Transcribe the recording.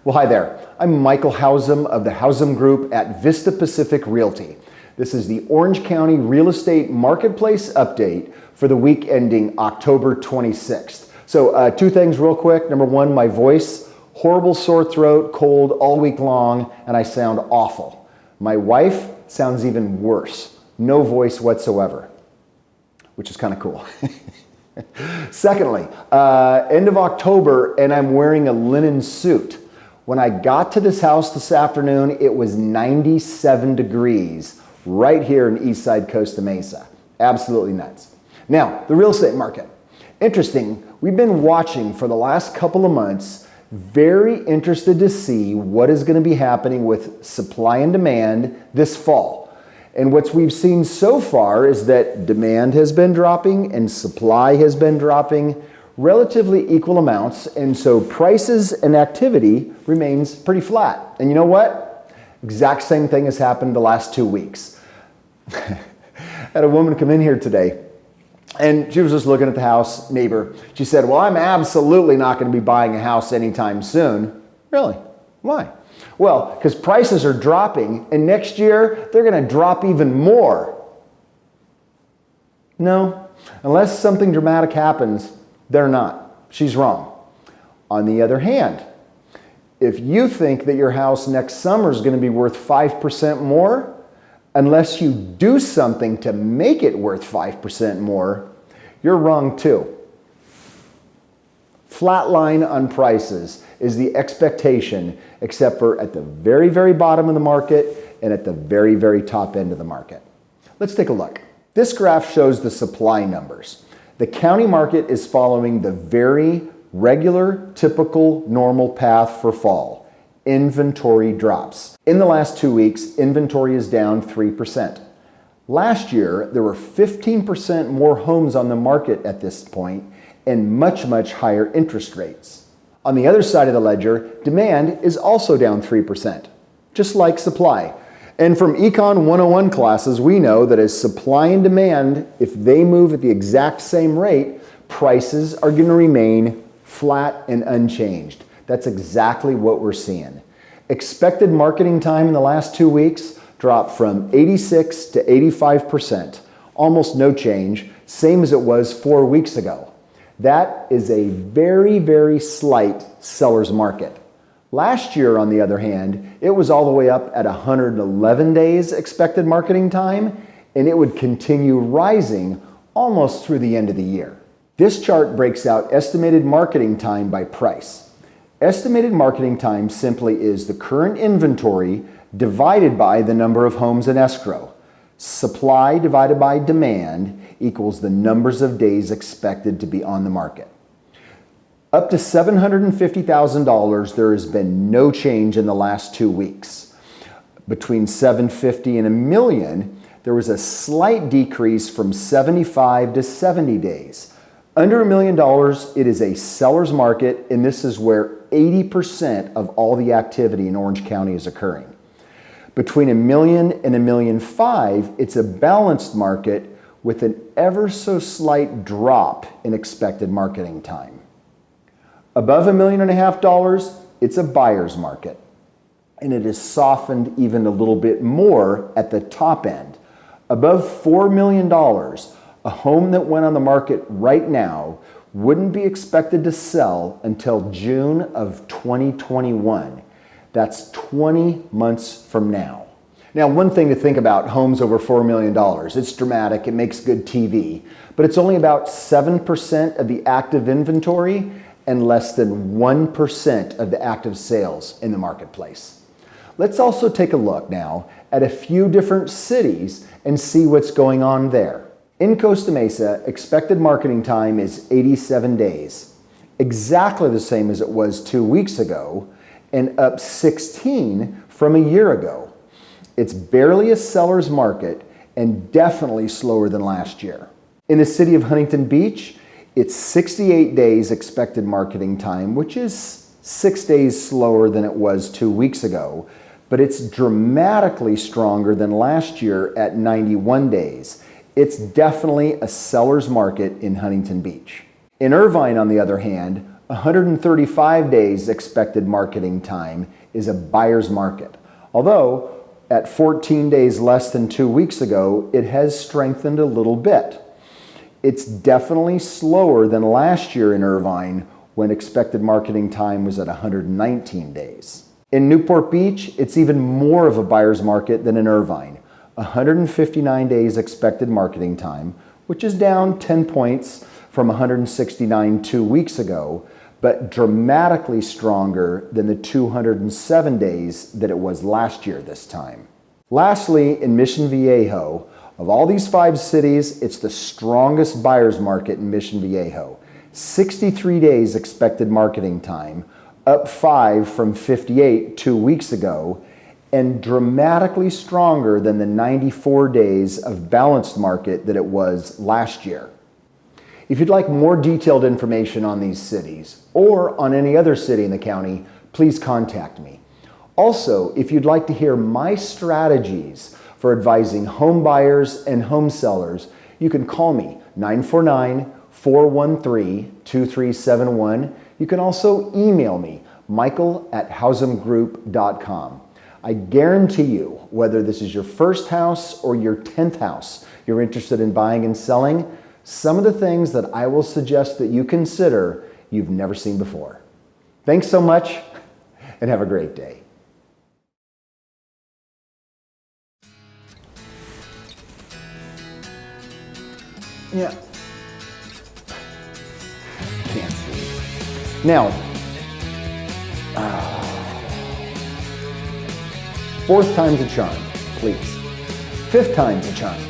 Well, hi there. I'm Michael Hausum of the Hausum Group at Vista Pacific Realty. This is the Orange County Real Estate Marketplace update for the week ending October 26th. So two things real quick. Number one, my voice, horrible sore throat, cold all week long, and I sound awful. My wife sounds even worse. No voice whatsoever, which is kind of cool. Secondly, end of October, and I'm wearing a linen suit. When I got to this house this afternoon, it was 97 degrees right here in Eastside Costa Mesa. Absolutely nuts. Now, the real estate market. Interesting, we've been watching for the last couple of months, very interested to see what is going to be happening with supply and demand this fall. And what we've seen so far is that demand has been dropping and supply has been dropping relatively equal amounts, and so prices and activity remains pretty flat. And you know what? Exact same thing has happened the last 2 weeks. I had a woman come in here today, and she was just looking at the house, neighbor. She said, well, I'm absolutely not going to be buying a house anytime soon. Really? Why? Well, because prices are dropping, and next year they're going to drop even more. No, unless something dramatic happens, they're not. She's wrong. On the other hand, if you think that your house next summer is going to be worth 5% more, unless you do something to make it worth 5% more, you're wrong too. Flat line on prices is the expectation, except for at the very, very bottom of the market and at the very, very top end of the market. Let's take a look. This graph shows the supply numbers. The county market is following the very regular, typical, normal path for fall. Inventory drops. In the last 2 weeks, inventory is down 3%. Last year, there were 15% more homes on the market at this point and much, much higher interest rates. On the other side of the ledger, demand is also down 3%, just like supply. And from Econ 101 classes, we know that as supply and demand, if they move at the exact same rate, prices are going to remain flat and unchanged. That's exactly what we're seeing. Expected marketing time in the last 2 weeks dropped from 86 to 85%. Almost no change, same as it was 4 weeks ago. That is a very, very slight seller's market. Last year, on the other hand, it was all the way up at 111 days expected marketing time, and it would continue rising almost through the end of the year. This chart breaks out estimated marketing time by price. Estimated marketing time simply is the current inventory divided by the number of homes in escrow. Supply divided by demand equals the numbers of days expected to be on the market. Up to $750,000, there has been no change in the last 2 weeks. Between $750,000 and $1 million, there was a slight decrease from 75 to 70 days. Under $1 million, it is a seller's market, and this is where 80% of all the activity in Orange County is occurring. Between $1 million and $1.5 million, it's a balanced market with an ever so slight drop in expected marketing time. Above $1.5 million, it's a buyer's market, and it has softened even a little bit more at the top end. Above $4 million, a home that went on the market right now wouldn't be expected to sell until June of 2021. That's 20 months from now. Now, one thing to think about homes over $4 million, it's dramatic, it makes good TV, but it's only about 7% of the active inventory and less than 1% of the active sales in the marketplace. Let's also take a look now at a few different cities and see what's going on there. In Costa Mesa, expected marketing time is 87 days, exactly the same as it was 2 weeks ago, and up 16 from a year ago. It's barely a seller's market and definitely slower than last year. In the city of Huntington Beach, it's 68 days expected marketing time, which is 6 days slower than it was 2 weeks ago, but it's dramatically stronger than last year at 91 days. It's definitely a seller's market in Huntington Beach. In Irvine, on the other hand, 135 days expected marketing time is a buyer's market. Although at 14 days less than 2 weeks ago, it has strengthened a little bit. It's definitely slower than last year in Irvine when expected marketing time was at 119 days. In Newport Beach, it's even more of a buyer's market than in Irvine. 159 days expected marketing time, which is down 10 points from 169 2 weeks ago, but dramatically stronger than the 207 days that it was last year this time. Lastly, in Mission Viejo, of all these 5 cities, it's the strongest buyer's market in Mission Viejo. 63 days expected marketing time, up 5 from 58 2 weeks ago, and dramatically stronger than the 94 days of balanced market that it was last year. If you'd like more detailed information on these cities or on any other city in the county, please contact me. Also, if you'd like to hear my strategies for advising home buyers and home sellers, you can call me 949-413-2371. You can also email me, michael@housemgroup.com. I guarantee you, whether this is your first house or your 10th house you're interested in buying and selling, some of the things that I will suggest that you consider you've never seen before. Thanks so much and have a great day. Yeah. Can't see. Now, 4th time's a charm, please. 5th time's a charm.